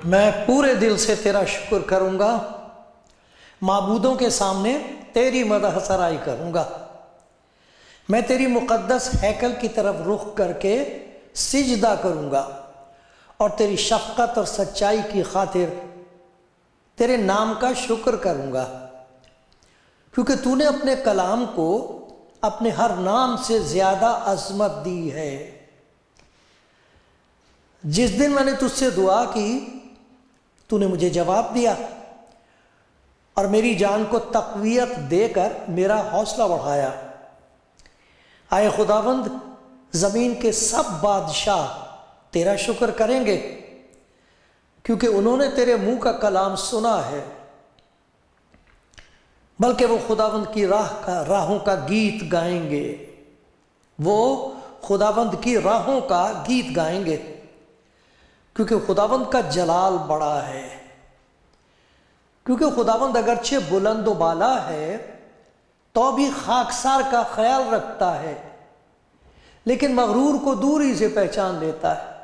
میں پورے دل سے تیرا شکر کروں گا، معبودوں کے سامنے تیری مدح سرائی کروں گا۔ میں تیری مقدس ہیکل کی طرف رخ کر کے سجدہ کروں گا اور تیری شفقت اور سچائی کی خاطر تیرے نام کا شکر کروں گا، کیونکہ تو نے اپنے کلام کو اپنے ہر نام سے زیادہ عظمت دی ہے۔ جس دن میں نے تجھ سے دعا کی تو نے مجھے جواب دیا اور میری جان کو تقویت دے کر میرا حوصلہ بڑھایا۔ آئے خداوند، زمین کے سب بادشاہ تیرا شکر کریں گے، کیونکہ انہوں نے تیرے منہ کا کلام سنا ہے۔ بلکہ وہ خداوند کی راہوں کا گیت گائیں گے، وہ خداوند کی راہوں کا گیت گائیں گے، کیونکہ خداوند کا جلال بڑا ہے۔ کیونکہ خداوند اگرچہ بلند و بالا ہے تو بھی خاکسار کا خیال رکھتا ہے، لیکن مغرور کو دوری سے پہچان لیتا ہے۔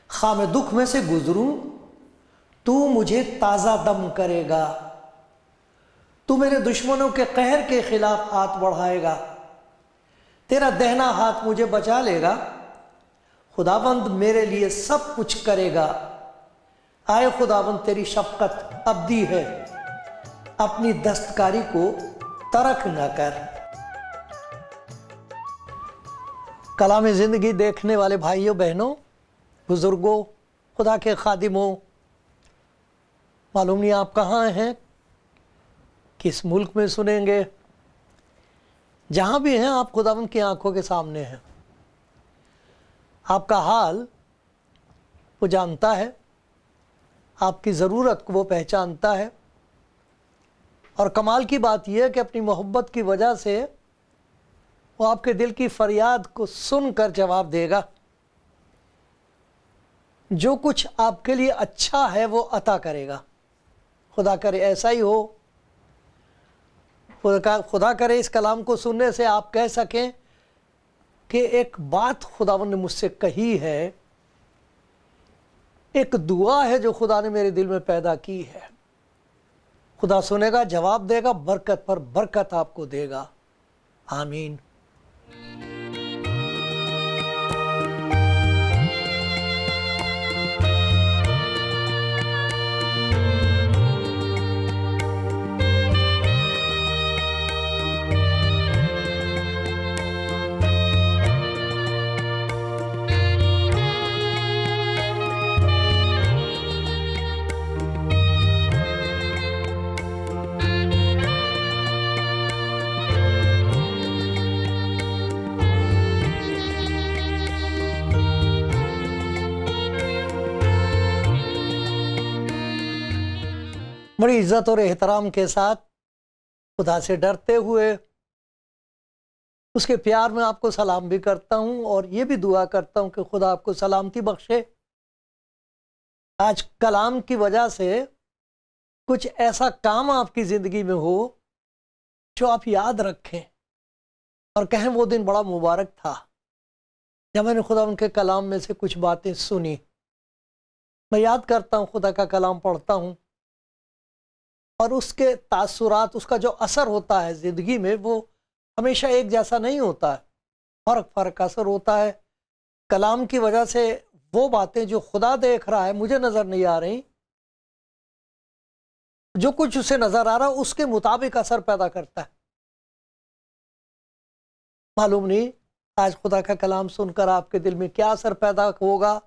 خواہ میں دکھ میں سے گزروں تو مجھے تازہ دم کرے گا، تو میرے دشمنوں کے قہر کے خلاف ہاتھ بڑھائے گا، تیرا دہنا ہاتھ مجھے بچا لے گا۔ خداوند میرے لیے سب کچھ کرے گا۔ آئے خداوند، تیری شفقت ابدی ہے، اپنی دستکاری کو ترک نہ کر۔ کلام زندگی دیکھنے والے بھائیوں بہنوں، بزرگوں، خدا کے خادموں، معلوم نہیں آپ کہاں ہیں، کس ملک میں سنیں گے، جہاں بھی ہیں آپ خداوند کی آنکھوں کے سامنے ہیں۔ آپ کا حال وہ جانتا ہے، آپ کی ضرورت کو وہ پہچانتا ہے، اور کمال کی بات یہ ہے کہ اپنی محبت کی وجہ سے وہ آپ کے دل کی فریاد کو سن کر جواب دے گا۔ جو کچھ آپ کے لیے اچھا ہے وہ عطا کرے گا۔ خدا کرے ایسا ہی ہو۔ خدا کرے اس کلام کو سننے سے آپ کہہ سکیں کہ ایک بات خداوند نے مجھ سے کہی ہے، ایک دعا ہے جو خدا نے میرے دل میں پیدا کی ہے۔ خدا سنے گا، جواب دے گا، برکت پر برکت آپ کو دے گا۔ آمین۔ بڑی عزت اور احترام کے ساتھ، خدا سے ڈرتے ہوئے، اس کے پیار میں آپ کو سلام بھی کرتا ہوں، اور یہ بھی دعا کرتا ہوں کہ خدا آپ کو سلامتی بخشے۔ آج کلام کی وجہ سے کچھ ایسا کام آپ کی زندگی میں ہو جو آپ یاد رکھیں اور کہیں وہ دن بڑا مبارک تھا جب میں نے خدا ان کے کلام میں سے کچھ باتیں سنی۔ میں یاد کرتا ہوں، خدا کا کلام پڑھتا ہوں، اور اس کے تاثرات، اس کا جو اثر ہوتا ہے زندگی میں، وہ ہمیشہ ایک جیسا نہیں ہوتا ہے، فرق فرق اثر ہوتا ہے۔ کلام کی وجہ سے وہ باتیں جو خدا دیکھ رہا ہے مجھے نظر نہیں آ رہی، جو کچھ اسے نظر آ رہا اس کے مطابق اثر پیدا کرتا ہے۔ معلوم نہیں آج خدا کا کلام سن کر آپ کے دل میں کیا اثر پیدا ہوگا۔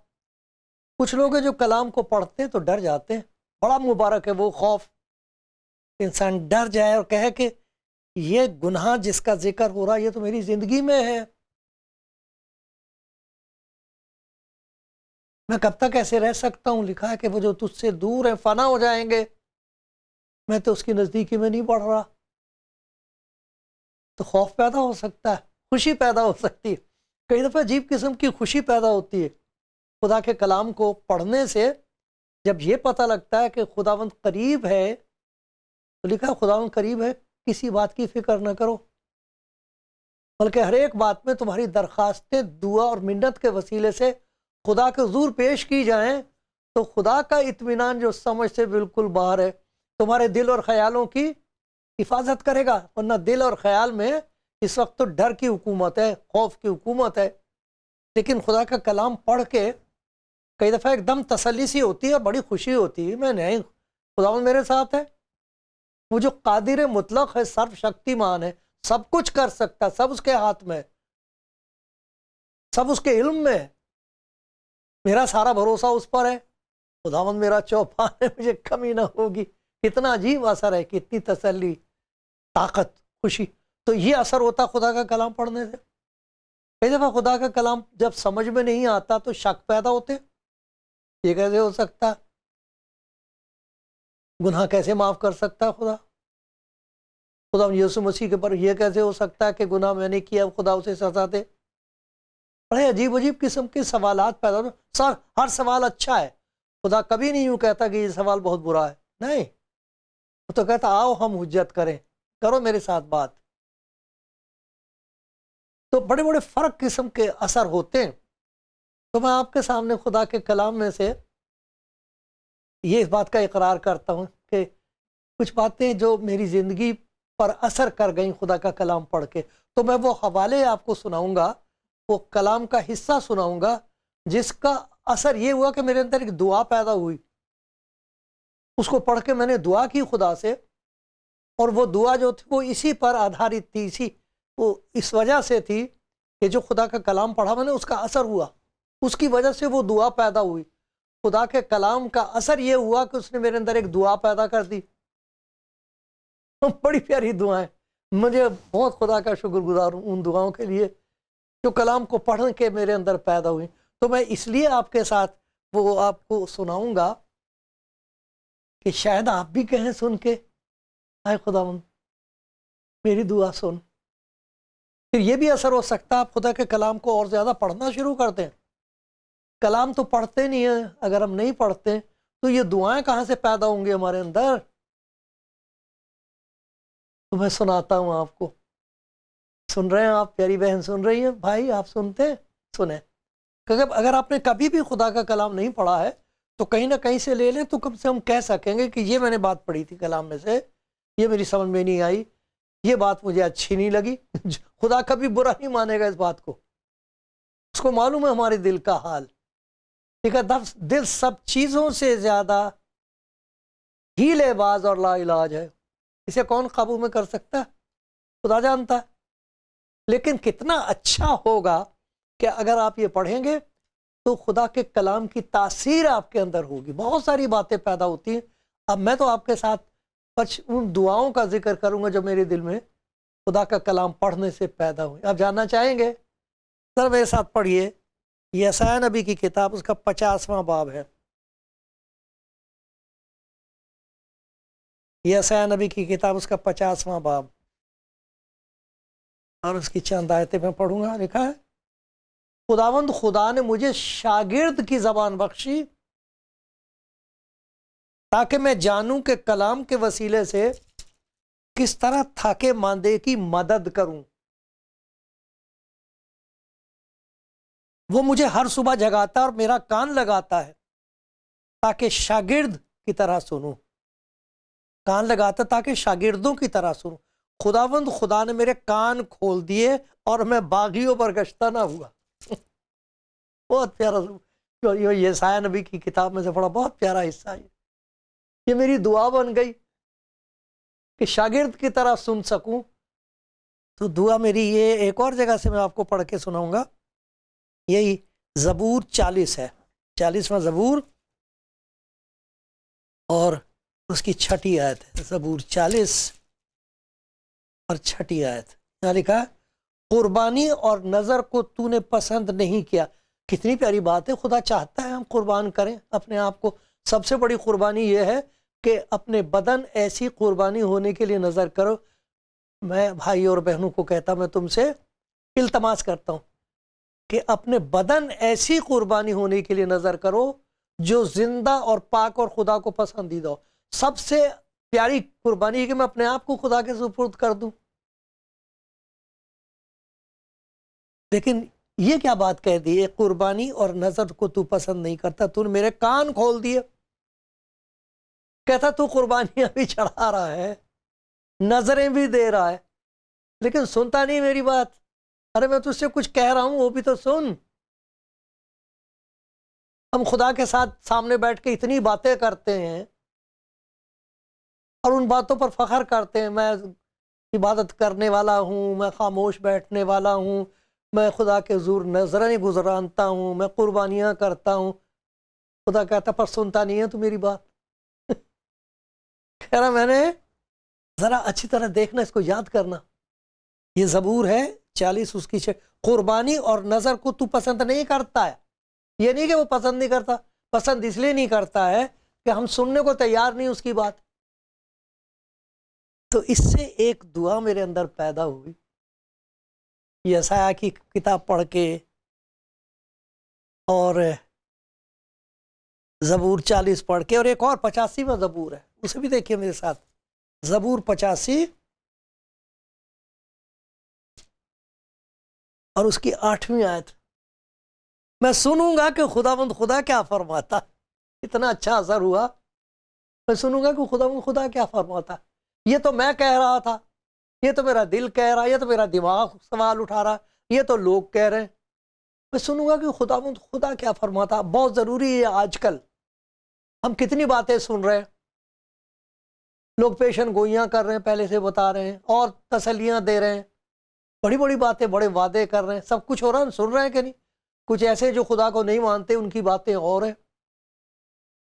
کچھ لوگ ہیں جو کلام کو پڑھتے ہیں تو ڈر جاتے ہیں۔ بڑا مبارک ہے وہ خوف، انسان ڈر جائے اور کہے کہ یہ گناہ جس کا ذکر ہو رہا یہ تو میری زندگی میں ہے، میں کب تک ایسے رہ سکتا ہوں؟ لکھا ہے کہ وہ جو تجھ سے دور ہیں فنا ہو جائیں گے۔ میں تو اس کی نزدیکی میں نہیں بڑھ رہا، تو خوف پیدا ہو سکتا ہے، خوشی پیدا ہو سکتی ہے، کئی دفعہ عجیب قسم کی خوشی پیدا ہوتی ہے خدا کے کلام کو پڑھنے سے۔ جب یہ پتہ لگتا ہے کہ خداوند قریب ہے، تو لکھا خداوند قریب ہے، کسی بات کی فکر نہ کرو، بلکہ ہر ایک بات میں تمہاری درخواستیں دعا اور منت کے وسیلے سے خدا کے حضور پیش کی جائیں، تو خدا کا اطمینان جو سمجھ سے بالکل باہر ہے تمہارے دل اور خیالوں کی حفاظت کرے گا۔ ورنہ دل اور خیال میں اس وقت تو ڈر کی حکومت ہے، خوف کی حکومت ہے، لیکن خدا کا کلام پڑھ کے کئی دفعہ ایک دم تسلی سی ہوتی ہے، بڑی خوشی ہوتی ہے، میں نہیں، خداوند میرے ساتھ ہے، وہ جو قادر مطلق ہے، سرو شکتیمان ہے، سب کچھ کر سکتا ہے، سب اس کے ہاتھ میں، سب اس کے علم میں، میرا سارا بھروسہ اس پر ہے، خداوند میرا چوپان ہے، مجھے کمی نہ ہوگی۔ کتنا عجیب اثر ہے، کتنی تسلی، طاقت، خوشی۔ تو یہ اثر ہوتا خدا کا کلام پڑھنے سے۔ کئی دفعہ خدا کا کلام جب سمجھ میں نہیں آتا تو شک پیدا ہوتے، یہ کیسے ہو سکتا، گناہ کیسے معاف کر سکتا ہے خدا، خدا یسوع مسیح کے پر یہ کیسے ہو سکتا ہے کہ گناہ میں نے کیا خدا اسے سزا دے۔ بڑے عجیب عجیب قسم کے سوالات پیدا ہوتے۔ سر ہر سوال اچھا ہے، خدا کبھی نہیں یوں کہتا کہ یہ سوال بہت برا ہے، نہیں، وہ تو کہتا آؤ ہم حجت کریں، کرو میرے ساتھ بات۔ تو بڑے بڑے فرق قسم کے اثر ہوتے ہیں۔ تو میں آپ کے سامنے خدا کے کلام میں سے یہ اس بات کا اقرار کرتا ہوں کہ کچھ باتیں جو میری زندگی پر اثر کر گئیں خدا کا کلام پڑھ کے، تو میں وہ حوالے آپ کو سناؤں گا، وہ کلام کا حصہ سناؤں گا جس کا اثر یہ ہوا کہ میرے اندر ایک دعا پیدا ہوئی، اس کو پڑھ کے میں نے دعا کی خدا سے، اور وہ دعا جو تھی وہ اسی پر آدھارت تھی، وہ اس وجہ سے تھی کہ جو خدا کا کلام پڑھا میں نے اس کا اثر ہوا، اس کی وجہ سے وہ دعا پیدا ہوئی۔ خدا کے کلام کا اثر یہ ہوا کہ اس نے میرے اندر ایک دعا پیدا کر دی، بڑی پیاری دعائیں، مجھے بہت خدا کا شکر گزار ہوں ان دعاؤں کے لیے جو کلام کو پڑھ کے میرے اندر پیدا ہوئی۔ تو میں اس لیے آپ کے ساتھ وہ آپ کو سناؤں گا کہ شاید آپ بھی کہیں سن کے اے خداوند میری دعا سن، پھر یہ بھی اثر ہو سکتا ہے آپ خدا کے کلام کو اور زیادہ پڑھنا شروع کر دیں۔ کلام تو پڑھتے نہیں ہیں، اگر ہم نہیں پڑھتے تو یہ دعائیں کہاں سے پیدا ہوں گی ہمارے اندر؟ تو میں سناتا ہوں آپ کو، سن رہے ہیں آپ، پیاری بہن سن رہی ہیں، بھائی آپ سنتے ہیں، سنیں، کیونکہ اگر آپ نے کبھی بھی خدا کا کلام نہیں پڑھا ہے تو کہیں نہ کہیں سے لے لیں، تو کم سے کم کہہ سکیں گے کہ یہ میں نے بات پڑھی تھی کلام میں سے، یہ میری سمجھ میں نہیں آئی، یہ بات مجھے اچھی نہیں لگی۔ خدا کبھی برا نہیں مانے گا اس بات کو، اس کو معلوم ہے ہمارے دل کا حال، ٹھیک ہے، دل سب چیزوں سے زیادہ ہیلے باز اور لا علاج ہے، اسے کون قابو میں کر سکتا ہے؟ خدا جانتا ہے۔ لیکن کتنا اچھا ہوگا کہ اگر آپ یہ پڑھیں گے تو خدا کے کلام کی تاثیر آپ کے اندر ہوگی، بہت ساری باتیں پیدا ہوتی ہیں۔ اب میں تو آپ کے ساتھ ان دعاؤں کا ذکر کروں گا جو میرے دل میں خدا کا کلام پڑھنے سے پیدا ہوئی۔ آپ جاننا چاہیں گے؟ سر میرے ساتھ پڑھیے یسعیاہ نبی کی کتاب، اس کا 50واں باب ہے، یسعیاہ نبی کی کتاب اس کا 50واں باب، اور اس کی چند آیتیں میں پڑھوں گا۔ لکھا ہے خداوند خدا نے مجھے شاگرد کی زبان بخشی تاکہ میں جانوں کہ کلام کے وسیلے سے کس طرح تھاکے ماندے کی مدد کروں۔ وہ مجھے ہر صبح جگاتا اور میرا کان لگاتا ہے تاکہ شاگرد کی طرح سنوں، کان لگاتا تاکہ شاگردوں کی طرح سنوں۔ خداوند خدا نے میرے کان کھول دیے اور میں باغیوں پر گشتہ نہ ہوا۔ بہت پیارا، یہ یسعیاہ نبی کی کتاب میں سے پڑھا، بہت پیارا حصہ ہے، یہ میری دعا بن گئی کہ شاگرد کی طرح سن سکوں۔ تو دعا میری یہ ایک اور جگہ سے میں آپ کو پڑھ کے سناؤں گا، یہی زبور 40 ہے، 40واں زبور اور اس کی 6 آیت ہے، زبور 40 اور 6 آیت، یہاں لکھا ہے قربانی اور نظر کو تو نے پسند نہیں کیا۔ کتنی پیاری بات ہے، خدا چاہتا ہے ہم قربان کریں اپنے آپ کو۔ سب سے بڑی قربانی یہ ہے کہ اپنے بدن ایسی قربانی ہونے کے لیے نظر کرو. میں بھائی اور بہنوں کو کہتا ہوں، میں تم سے التماس کرتا ہوں کہ اپنے بدن ایسی قربانی ہونے کے لیے نظر کرو جو زندہ اور پاک اور خدا کو پسندیدہ ہو. سب سے پیاری قربانی ہے کہ میں اپنے آپ کو خدا کے سپرد کر دوں. لیکن یہ کیا بات کہہ دی، ایک قربانی اور نظر کو تو پسند نہیں کرتا. تو نے میرے کان کھول دیے. کہتا تو قربانیاں بھی چڑھا رہا ہے، نظریں بھی دے رہا ہے، لیکن سنتا نہیں میری بات. ارے میں تجھ سے کچھ کہہ رہا ہوں، وہ بھی تو سن. ہم خدا کے ساتھ سامنے بیٹھ کے اتنی باتیں کرتے ہیں اور ان باتوں پر فخر کرتے ہیں. میں عبادت کرنے والا ہوں، میں خاموش بیٹھنے والا ہوں، میں خدا کے حضور نظریں گزرانتا ہوں، میں قربانیاں کرتا ہوں. خدا کہتا پر سنتا نہیں ہے تو میری بات. کہہ رہا میں نے ذرا اچھی طرح دیکھنا، اس کو یاد کرنا. یہ زبور ہے 40 اس کی قربانی اور نظر کو تو پسند نہیں کرتا ہے. یہ نہیں کہ وہ پسند نہیں کرتا، پسند اس لیے نہیں کرتا ہے کہ ہم سننے کو تیار نہیں اس کی بات. تو اس سے ایک دعا میرے اندر پیدا ہوئی، یسایہ کی کتاب پڑھ کے اور زبور 40 پڑھ کے، اور ایک اور 85واں زبور ہے، اسے بھی دیکھیے میرے ساتھ. زبور 85 اور اس کی 8ویں آیت. میں سنوں گا کہ خداوند خدا کیا فرماتا. اتنا اچھا اثر ہوا. میں سنوں گا کہ خداوند خدا کیا فرماتا. یہ تو میں کہہ رہا تھا، یہ تو میرا دل کہہ رہا، یہ تو میرا دماغ سوال اٹھا رہا، یہ تو لوگ کہہ رہے ہیں. میں سنوں گا کہ خداوند خدا کیا فرماتا. بہت ضروری ہے. آج کل ہم کتنی باتیں سن رہے ہیں، لوگ پیشن گوئیاں کر رہے ہیں، پہلے سے بتا رہے ہیں اور تسلیاں دے رہے ہیں، بڑی بڑی باتیں، بڑے وعدے کر رہے ہیں. سب کچھ ہو رہا ہے، سن رہے ہیں کہ نہیں؟ کچھ ایسے جو خدا کو نہیں مانتے، ان کی باتیں اور ہیں،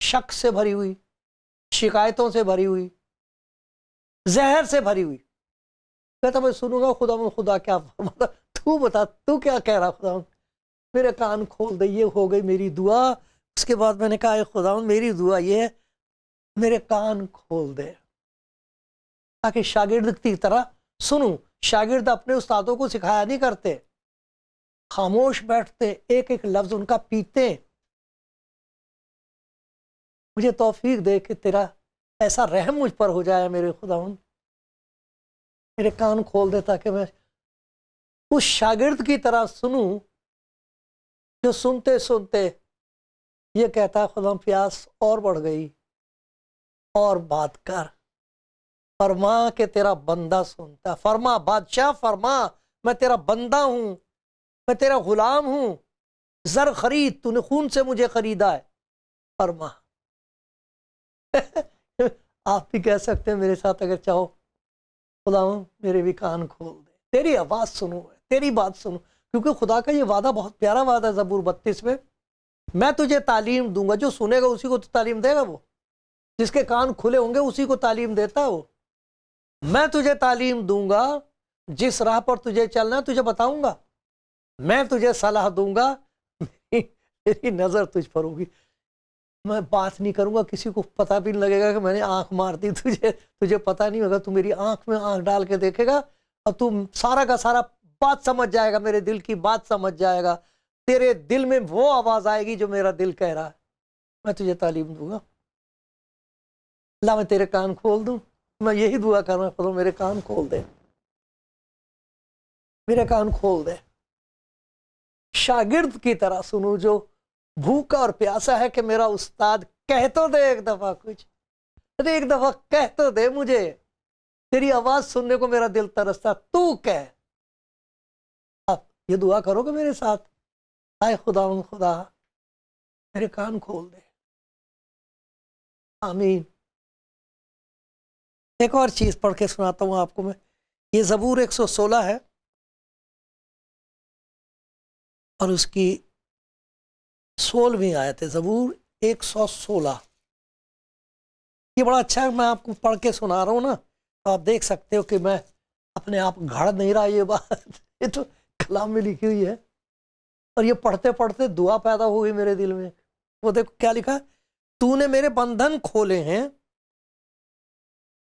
شک سے بھری ہوئی، شکایتوں سے بھری ہوئی، زہر سے بھری ہوئی. کہتا میں سنوں گا خدا کیا فرماتا. تو بتا تو کیا کہہ رہا. خدا میرے کان کھول دے. یہ ہو گئی میری دعا. اس کے بعد میں نے کہا خدا میری دعا یہ ہے، میرے کان کھول دے تاکہ شاگرد کی طرح سنوں. شاگرد اپنے استادوں کو سکھایا نہیں کرتے، خاموش بیٹھتے، ایک ایک لفظ ان کا پیتے. مجھے توفیق دے کہ تیرا ایسا رحم مجھ پر ہو جائے میرے خداوند. میرے کان کھول دے تاکہ میں اس شاگرد کی طرح سنوں جو سنتے سنتے یہ کہتا ہے خدا پیاس اور بڑھ گئی، اور بات کر، فرما کہ تیرا بندہ سنتا. فرما بادشاہ، فرما میں تیرا بندہ ہوں، میں تیرا غلام ہوں، زر خرید، تو نے خون سے مجھے خریدا ہے. فرما. آپ بھی کہہ سکتے ہیں میرے ساتھ اگر چاہو، خداوند میرے بھی کان کھول دے، تیری آواز سنوں، تیری بات سنوں. کیونکہ خدا کا یہ وعدہ بہت پیارا وعدہ ہے. زبور 32 میں تجھے تعلیم دوں گا. جو سنے گا اسی کو تو تعلیم دے گا. وہ جس کے کان کھلے ہوں گے اسی کو تعلیم دیتا. وہ میں تجھے تعلیم دوں گا، جس راہ پر تجھے چلنا ہے تجھے بتاؤں گا. میں تجھے صلاح دوں گا، میری نظر تجھ پر ہوگی. میں بات نہیں کروں گا، کسی کو پتہ بھی نہیں لگے گا کہ میں نے آنکھ مار دی. تجھے پتہ نہیں ہوگا. تو میری آنکھ میں آنکھ ڈال کے دیکھے گا اور تو سارا کا سارا بات سمجھ جائے گا، میرے دل کی بات سمجھ جائے گا. تیرے دل میں وہ آواز آئے گی جو میرا دل کہہ رہا ہے. میں تجھے تعلیم دوں گا. اللہ میں تیرے کان کھول دوں. میں یہی دعا کر رہا ہوں، میرے کان کھول دے، میرے کان کھول دے. شاگرد کی طرح سنوں جو بھوکا اور پیاسا ہے کہ میرا استاد کہہ تو دے ایک دفعہ کچھ، ایک دفعہ کہہ تو دے مجھے. تیری آواز سننے کو میرا دل ترستا. تو کہہ. آپ یہ دعا کرو گے میرے ساتھ. آئے خدا میرے کان کھول دے. آمین. ایک اور چیز پڑھ کے سناتا ہوں آپ کو میں. یہ زبور 116 ہے اور اس کی 16ویں آیت ہے. زبور 116. یہ بڑا اچھا ہے. میں آپ کو پڑھ کے سنا رہا ہوں نا، تو آپ دیکھ سکتے ہو کہ میں اپنے آپ گھڑ نہیں رہا. یہ بات یہ تو کلام میں لکھی ہوئی ہے. اور یہ پڑھتے پڑھتے دعا پیدا ہو گئی میرے دل میں. وہ دیکھو کیا لکھا. تو نے میرے بندھن کھولے ہیں،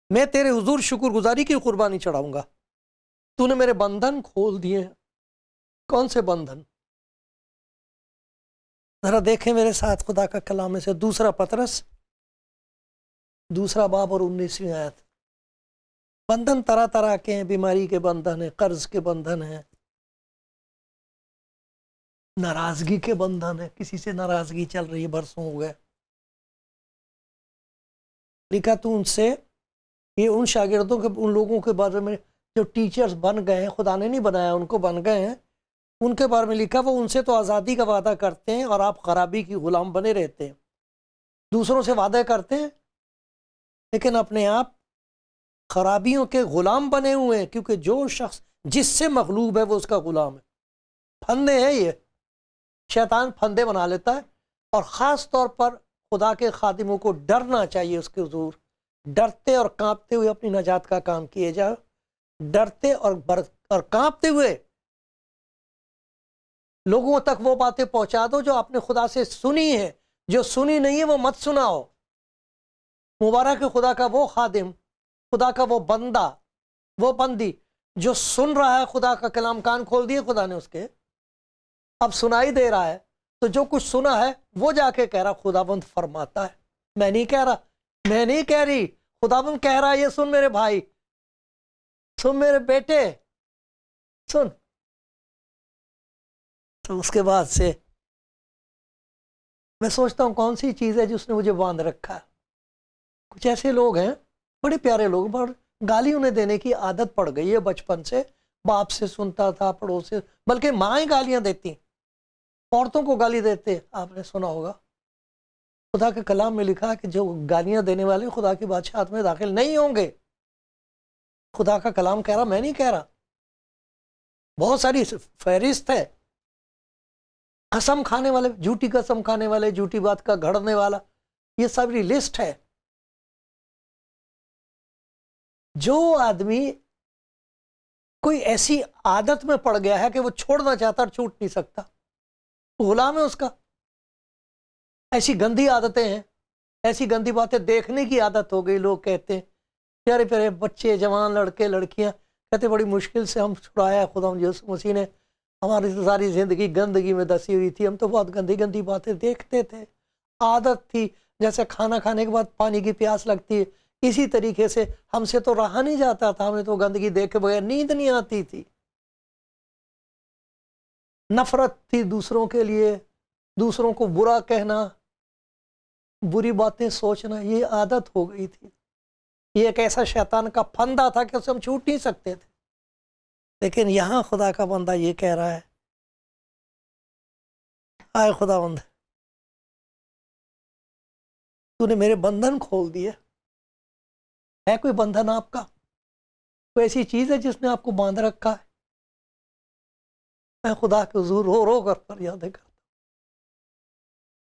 میں تیرے حضور شکر گزاری کی قربانی چڑھاؤں گا. تو نے میرے بندھن کھول دیے ہیں. کون سے بندھن؟ ذرا دیکھیں میرے ساتھ خدا کا کلام میں سے دوسرا پطرس 2 باب اور 19ویں آیت. بندھن طرح طرح کے ہیں. بیماری کے بندھن ہیں، قرض کے بندھن ہیں، ناراضگی کے بندھن ہیں. کسی سے ناراضگی چل رہی ہے، برسوں ہو گئے. لکھا تو ان سے، یہ ان شاگردوں کے، ان لوگوں کے بارے میں جو ٹیچرز بن گئے ہیں، خدا نے نہیں بنایا، ان کو بن گئے ہیں، ان کے بارے میں لکھا وہ ان سے تو آزادی کا وعدہ کرتے ہیں اور آپ خرابی کی غلام بنے رہتے ہیں. دوسروں سے وعدے کرتے ہیں لیکن اپنے آپ خرابیوں کے غلام بنے ہوئے ہیں، کیونکہ جو شخص جس سے مغلوب ہے وہ اس کا غلام ہے. پھندے ہیں یہ، شیطان پھندے بنا لیتا ہے. اور خاص طور پر خدا کے خادموں کو ڈرنا چاہیے اس کے حضور. ڈرتے اور کانپتے ہوئے اپنی نجات کا کام کیے جاؤ. ڈرتے اور کانپتے ہوئے لوگوں تک وہ باتیں پہنچا دو جو آپ نے خدا سے سنی ہے. جو سنی نہیں ہے وہ مت سناؤ. مبارک ہے خدا کا وہ خادم، خدا کا وہ بندہ، وہ بندی جو سن رہا ہے خدا کا کلام. کان کھول دیے خدا نے اس کے، اب سنائی دے رہا ہے. تو جو کچھ سنا ہے وہ جا کے کہہ رہا خداوند فرماتا ہے. میں نہیں کہہ رہا، میں نہیں کہہ رہی، خداوند کہہ رہا ہے یہ سن میرے بھائی، سن میرے بیٹے، سن. تو اس کے بعد سے میں سوچتا ہوں کون سی چیز ہے جس نے مجھے باندھ رکھا. کچھ ایسے لوگ ہیں بڑے پیارے لوگ، پر گالی انہیں دینے کی عادت پڑ گئی ہے بچپن سے. باپ سے سنتا تھا، پڑوس سے، بلکہ مائیں گالیاں دیتی، عورتوں کو گالی دیتے. آپ نے سنا ہوگا خدا کے کلام میں لکھا کہ جو گالیاں دینے والے خدا کی بادشاہت میں داخل نہیں ہوں گے. خدا کا کلام کہہ رہا، میں نہیں کہہ رہا. بہت ساری فہرست ہے. قسم کھانے والے، جھوٹی قسم کھانے والے، جھوٹی بات کا گھڑنے والا، یہ ساری لسٹ ہے. جو آدمی کوئی ایسی عادت میں پڑ گیا ہے کہ وہ چھوڑنا چاہتا اور چھوٹ نہیں سکتا، غلام ہے اس کا. ایسی گندی عادتیں ہیں، ایسی گندی باتیں دیکھنے کی عادت ہو گئی. لوگ کہتے ہیں پیارے پیارے بچے، جوان لڑکے لڑکیاں کہتے بڑی مشکل سے ہم چھڑایا خدا یسوع مسیح نے. ہماری ساری زندگی گندگی میں دسی ہوئی تھی، ہم تو بہت گندی گندی باتیں دیکھتے تھے. عادت تھی، جیسے کھانا کھانے کے بعد پانی کی پیاس لگتی ہے، اسی طریقے سے ہم سے تو رہا نہیں جاتا تھا. ہمیں تو گندگی دیکھ کے بغیر نیند نہیں آتی تھی. نفرت تھی دوسروں کے لیے، دوسروں کو برا کہنا، بری باتیں سوچنا، یہ عادت ہو گئی تھی. یہ ایک ایسا شیطان کا پھندا تھا کہ اسے ہم چھوٹ نہیں سکتے تھے. لیکن یہاں خدا کا بندہ یہ کہہ رہا ہے، آئے خداوند تو نے میرے بندھن کھول دیے. ہے کوئی بندھن آپ کا؟ کوئی ایسی چیز ہے جس نے آپ کو باندھ رکھا ہے؟ میں خدا کے حضور رو رو کر فریادیں کرتا ہوں.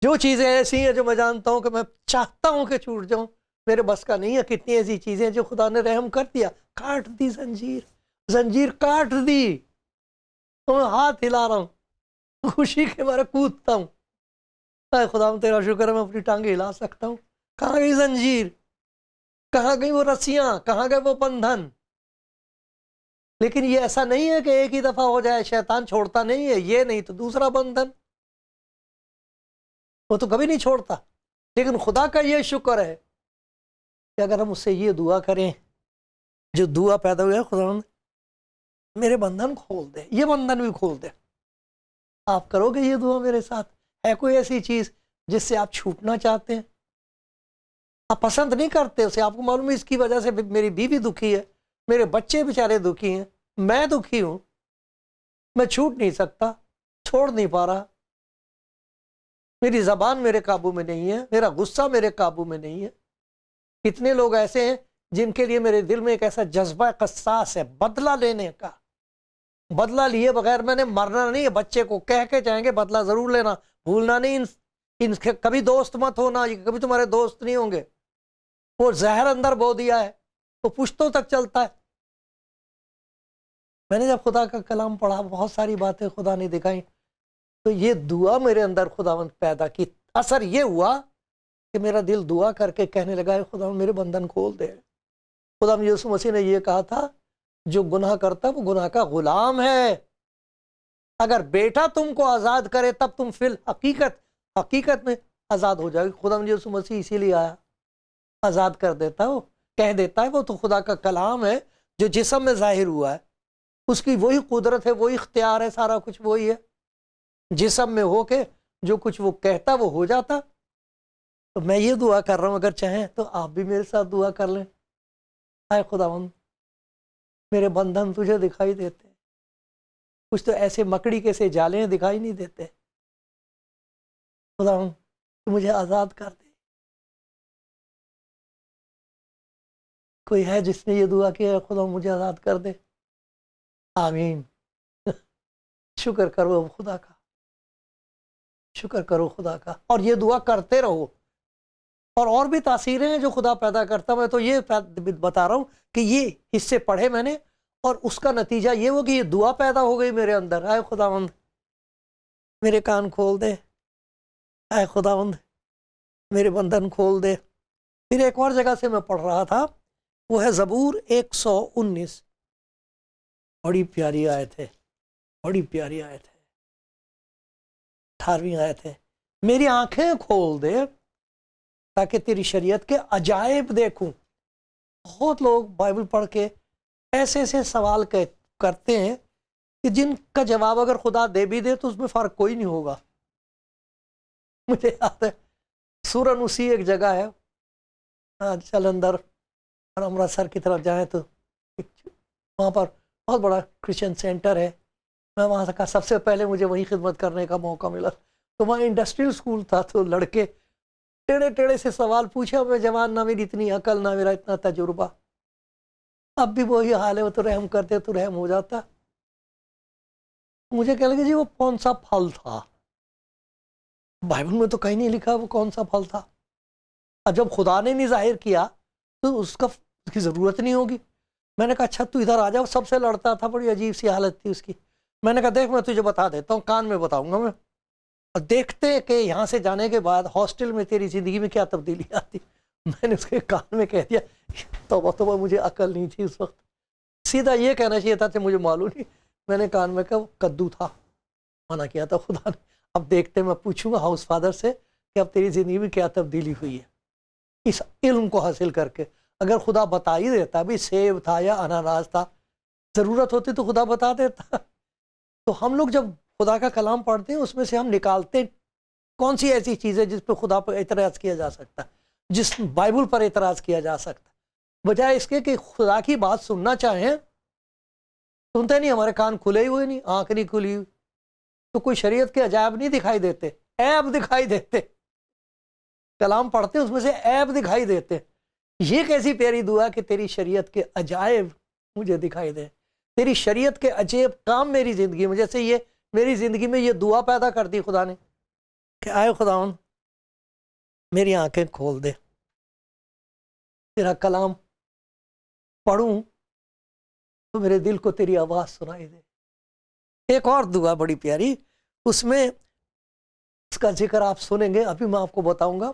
جو چیزیں ایسی ہیں جو میں جانتا ہوں کہ میں چاہتا ہوں کہ چھوٹ جاؤں، میرے بس کا نہیں ہے. کتنی ایسی چیزیں جو خدا نے رحم کر دیا، کاٹ دی زنجیر، زنجیر کاٹ دی. تو میں ہاتھ ہلا رہا ہوں، خوشی کے مارے کودتا ہوں. اے خدا تیرا شکر ہے میں اپنی ٹانگیں ہلا سکتا ہوں. کہاں گئی زنجیر؟ کہاں گئی وہ رسیاں؟ کہاں گئے وہ بندھن؟ لیکن یہ ایسا نہیں ہے کہ ایک ہی دفعہ ہو جائے، شیطان چھوڑتا نہیں ہے. یہ نہیں تو دوسرا بندھن، وہ تو کبھی نہیں چھوڑتا. لیکن خدا کا یہ شکر ہے کہ اگر ہم اس سے یہ دعا کریں، جو دعا پیدا ہوئی ہے، خدا میرے بندھن کھول دے، یہ بندھن بھی کھول دے. آپ کرو گے یہ دعا میرے ساتھ؟ ہے کوئی ایسی چیز جس سے آپ چھوٹنا چاہتے ہیں؟ آپ پسند نہیں کرتے اسے، آپ کو معلوم ہے اس کی وجہ سے میری بیوی دکھی ہے، میرے بچے بیچارے دکھی ہیں، میں دکھی ہوں، میں چھوٹ نہیں سکتا، چھوڑ نہیں پا رہا. میری زبان میرے قابو میں نہیں ہے، میرا غصہ میرے قابو میں نہیں ہے. کتنے لوگ ایسے ہیں جن کے لیے میرے دل میں ایک ایسا جذبہ قصاص ہے، بدلہ لینے کا. بدلہ لیے بغیر میں نے مرنا نہیں ہے. بچے کو کہہ کے جائیں گے بدلہ ضرور لینا، بھولنا نہیں. ان کے کبھی دوست مت ہونا، یہ کبھی تمہارے دوست نہیں ہوں گے. وہ زہر اندر بو دیا ہے، وہ پشتوں تک چلتا ہے. میں نے جب خدا کا کلام پڑھا، بہت ساری باتیں خدا نے دکھائیں، تو یہ دعا میرے اندر خداوند پیدا کی. اثر یہ ہوا کہ میرا دل دعا کر کے کہنے لگا ہے خداوند میرے بندھن کھول دے. خدا یسوع مسیح نے یہ کہا تھا جو گناہ کرتا وہ گناہ کا غلام ہے. اگر بیٹا تم کو آزاد کرے تب تم فی الحقیقت میں آزاد ہو جائے. خدا یسوع مسیح اسی لیے آیا, آزاد کر دیتا ہے, وہ کہہ دیتا ہے. وہ تو خدا کا کلام ہے جو جسم میں ظاہر ہوا ہے. اس کی وہی قدرت ہے, وہی اختیار ہے, سارا کچھ وہی ہے. جسم میں ہو کے جو کچھ وہ کہتا وہ ہو جاتا. تو میں یہ دعا کر رہا ہوں, اگر چاہیں تو آپ بھی میرے ساتھ دعا کر لیں. اے خداوند میرے بندھن تجھے دکھائی دیتے, کچھ تو ایسے مکڑی کے سے جالے ہیں دکھائی نہیں دیتے. خداوند تو مجھے آزاد کر دے. کوئی ہے جس نے یہ دعا کیا خدا مجھے آزاد کر دے؟ آمین. شکر کرو خدا کا, شکر کرو خدا کا, اور یہ دعا کرتے رہو. اور بھی تاثیریں ہیں جو خدا پیدا کرتا. میں تو یہ بتا رہا ہوں کہ یہ حصے پڑھے میں نے, اور اس کا نتیجہ یہ ہو کہ یہ دعا پیدا ہو گئی میرے اندر. اے خداوند میرے کان کھول دے, اے خداوند میرے بندھن کھول دے. پھر ایک اور جگہ سے میں پڑھ رہا تھا, وہ ہے زبور 119. بڑی پیاری آیت ہے, بڑی پیاری آیت ہے. 18ویں آیت ہے, میری آنکھیں کھول دے تاکہ تیری شریعت کے عجائب دیکھوں. بہت لوگ بائبل پڑھ کے ایسے ایسے سوال کرتے ہیں کہ جن کا جواب اگر خدا دے بھی دے تو اس میں فرق کوئی نہیں ہوگا. مجھے یاد ہے سورہ نوسی ایک جگہ ہے, جلندھر اور امرتسر کی طرف جائیں تو وہاں پر بہت بڑا کرسچن سینٹر ہے. میں وہاں کا سب سے پہلے مجھے وہیں خدمت کرنے کا موقع ملا. تو وہاں انڈسٹریل اسکول تھا, تو لڑکے ٹیڑے ٹیڑے سے سوال پوچھے. میں جوان, نہ میری اتنی عقل نہ میرا اتنا تجربہ. اب بھی وہی حال ہے, وہ تو رحم کرتے تو رحم ہو جاتا. مجھے کہہ لگے جی وہ کون سا پھل تھا؟ بائبل میں تو کہیں نہیں لکھا وہ کون سا پھل تھا. اور جب خدا نے نہیں ظاہر کیا تو اس کی ضرورت نہیں ہوگی. میں نے کہا اچھا تو ادھر آ جاؤ. سب سے لڑتا تھا, بڑی عجیب سی حالت تھی اس کی. میں نے کہا دیکھ میں تجھے بتا دیتا ہوں, کان میں بتاؤں گا میں. اور دیکھتے کہ یہاں سے جانے کے بعد ہاسٹل میں تیری زندگی میں کیا تبدیلی آتی. میں نے اس کے کان میں کہہ دیا, توبہ مجھے عقل نہیں تھی اس وقت. سیدھا یہ کہنا چاہیے تھا کہ مجھے معلوم نہیں. میں نے کان میں کہا وہ کدو تھا, منع کیا تھا خدا نے. اب دیکھتے میں پوچھوں گا ہاؤس فادر سے کہ اب تیری زندگی میں کیا تبدیلی ہوئی ہے اس علم کو حاصل کر کے. اگر خدا بتا ہی دیتا بھی سیب تھا یا اناناس تھا, ضرورت ہوتی تو خدا بتا دیتا. تو ہم لوگ جب خدا کا کلام پڑھتے ہیں اس میں سے ہم نکالتے کون سی ایسی چیز ہے جس پہ خدا پر اعتراض کیا جا سکتا, جس بائبل پر اعتراض کیا جا سکتا, بجائے اس کے کہ خدا کی بات سننا چاہیں سنتے نہیں. ہمارے کان کھلے ہی ہوئے نہیں, آنکھ نہیں کھلی ہوئی, تو کوئی شریعت کے عجائب نہیں دکھائی دیتے, عیب دکھائی دیتے. کلام پڑھتے اس میں سے عیب دکھائی دیتے. یہ کیسی پیاری دعا کہ تیری شریعت کے عجائب مجھے دکھائی دے, تیری شریعت کے عجیب کام میری زندگی میں. جیسے یہ میری زندگی میں یہ دعا پیدا کر دی خدا نے کہ آئے خداوند میری آنکھیں کھول دے, تیرا کلام پڑھوں تو میرے دل کو تیری آواز سنائی دے. ایک اور دعا بڑی پیاری, اس میں اس کا ذکر آپ سنیں گے, ابھی میں آپ کو بتاؤں گا,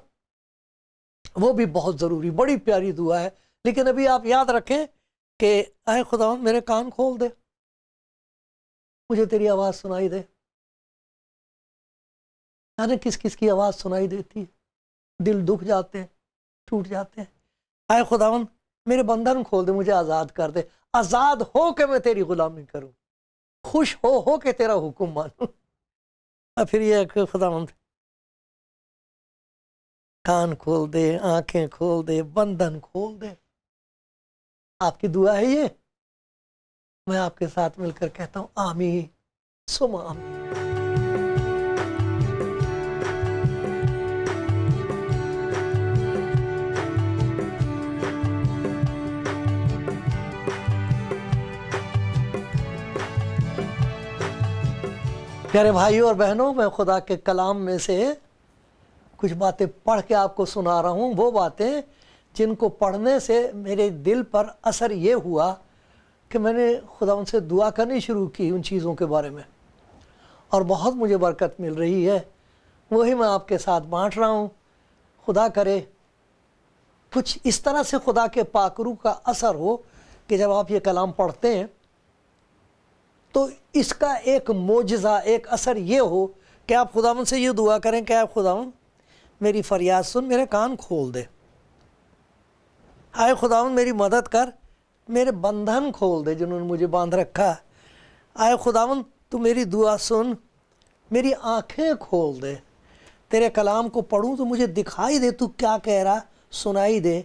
وہ بھی بہت ضروری بڑی پیاری دعا ہے. لیکن ابھی آپ یاد رکھیں کہ اے خداوند میرے کان کھول دے, مجھے تیری آواز سنائی دے. یعنی کس کس کی آواز سنائی دیتی, دل دکھ جاتے ہیں, ٹوٹ جاتے ہیں. اے خداوند میرے بندھن کھول دے, مجھے آزاد کر دے, آزاد ہو کے میں تیری غلامی کروں, خوش ہو کے تیرا حکم مانوں. اور پھر یہ کہ خداوند کان کھول دے, آنکھیں کھول دے, بندھن کھول دے. آپ کی دعا ہے یہ, میں آپ کے ساتھ مل کر کہتا ہوں آمین ثم آمین. پیارے بھائیوں اور بہنوں, میں خدا کے کلام میں سے کچھ باتیں پڑھ کے آپ کو سنا رہا ہوں. وہ باتیں جن کو پڑھنے سے میرے دل پر اثر یہ ہوا کہ میں نے خدا ان سے دعا کرنی شروع کی ان چیزوں کے بارے میں, اور بہت مجھے برکت مل رہی ہے. وہی میں آپ کے ساتھ بانٹ رہا ہوں. خدا کرے کچھ اس طرح سے خدا کے پاک روح کا اثر ہو کہ جب آپ یہ کلام پڑھتے ہیں تو اس کا ایک معجزہ، ایک اثر یہ ہو کہ آپ خداوند سے یہ دعا کریں کہ اے خداوند میری فریاد سن، میرے کان کھول دے، اے خداوند میری مدد کر، میرے بندھن کھول دے جنہوں نے مجھے باندھ رکھا، اے خداوند تو میری دعا سن، میری آنکھیں کھول دے، تیرے کلام کو پڑھوں تو مجھے دکھائی دے تو کیا کہہ رہا، سنائی دے،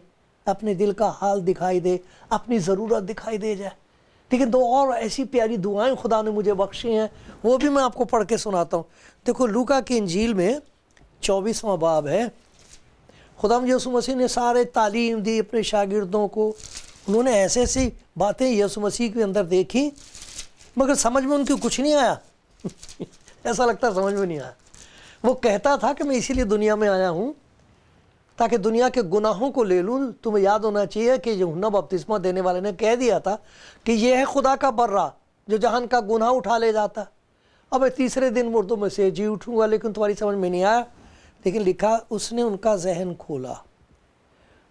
اپنے دل کا حال دکھائی دے، اپنی ضرورت دکھائی دے جائے۔ لیکن دو اور ایسی پیاری دعائیں خدا نے مجھے بخشی ہیں، وہ بھی میں آپ کو پڑھ کے سناتا ہوں۔ دیکھو لوکا کی انجیل میں 24واں باب ہے۔ خداوند یسوع مسیح نے سارے تعلیم دی اپنے شاگردوں کو، انہوں نے ایسے ایسی باتیں یسوع مسیح کے اندر دیکھی مگر سمجھ میں ان کی کچھ نہیں آیا ایسا لگتا سمجھ میں نہیں آیا۔ وہ کہتا تھا کہ میں اسی لیے دنیا میں آیا ہوں تاکہ دنیا کے گناہوں کو لے لوں۔ تمہیں یاد ہونا چاہیے کہ یوحنا بپتسمہ دینے والے نے کہہ دیا تھا کہ یہ ہے خدا کا برہ جو جہان کا گناہ اٹھا لے جاتا، اب میں تیسرے دن مردوں میں سے جی اٹھوں گا، لیکن تمہاری سمجھ میں نہیں آیا۔ لیکن لکھا اس نے ان کا ذہن کھولا،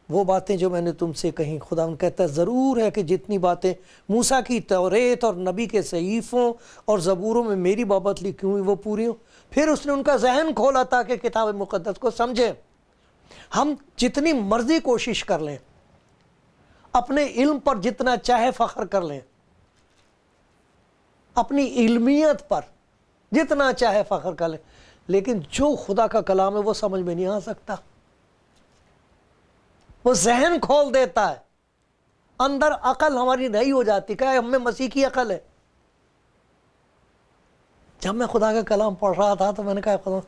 وہ باتیں جو میں نے تم سے کہیں، خدا کہتا ہے ضرور ہے کہ جتنی باتیں موسیٰ کی توریت اور نبی کے صحیفوں اور زبوروں میں میری بابت لکھی ہوئی وہ پوری ہوں۔ پھر اس نے ان کا ذہن کھولا تاکہ کتاب مقدس کو سمجھیں۔ ہم جتنی مرضی کوشش کر لیں، اپنے علم پر جتنا چاہے فخر کر لیں، اپنی علمیت پر جتنا چاہے فخر کر لیں، لیکن جو خدا کا کلام ہے وہ سمجھ میں نہیں آ سکتا۔ وہ ذہن کھول دیتا ہے، اندر عقل ہماری نہیں ہو جاتی کہ ہم میں مسیح کی عقل ہے۔ جب میں خدا کا کلام پڑھ رہا تھا تو میں نے کہا خدا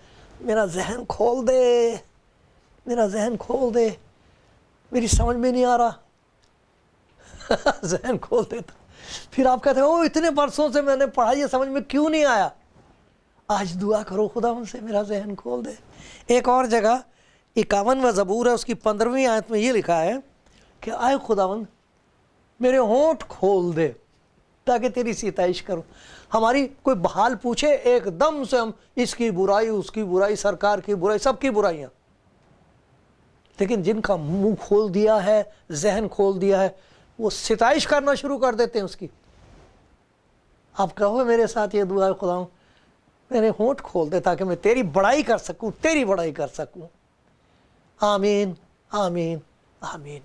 میرا ذہن کھول دے، میرا ذہن کھول دے، میری سمجھ میں نہیں آ رہا ذہن کھول دیتا۔ پھر آپ کہتے ہیں او اتنے برسوں سے میں نے پڑھا، یہ سمجھ میں کیوں نہیں آیا؟ آج دعا کرو خدا ان سے میرا ذہن کھول دے۔ ایک اور جگہ 51واں زبور ہے، اس کی 15ویں آیت میں یہ لکھا ہے کہ اے خداوند میرے ہونٹ کھول دے تاکہ تیری ستائش کروں۔ ہماری کوئی بحال پوچھے ایک دم سے ہم اس کی برائی، اس کی برائی، سرکار کی برائی، سب کی برائیاں، لیکن جن کا منہ کھول دیا ہے، ذہن کھول دیا ہے، وہ ستائش کرنا شروع کر دیتے ہیں اس کی۔ آپ کہو میرے ساتھ یہ دعا ہے خداوند میرے ہونٹ کھول دے تاکہ میں تیری بڑائی کر سکوں، تیری بڑائی کر سکوں۔ آمین آمین آمین۔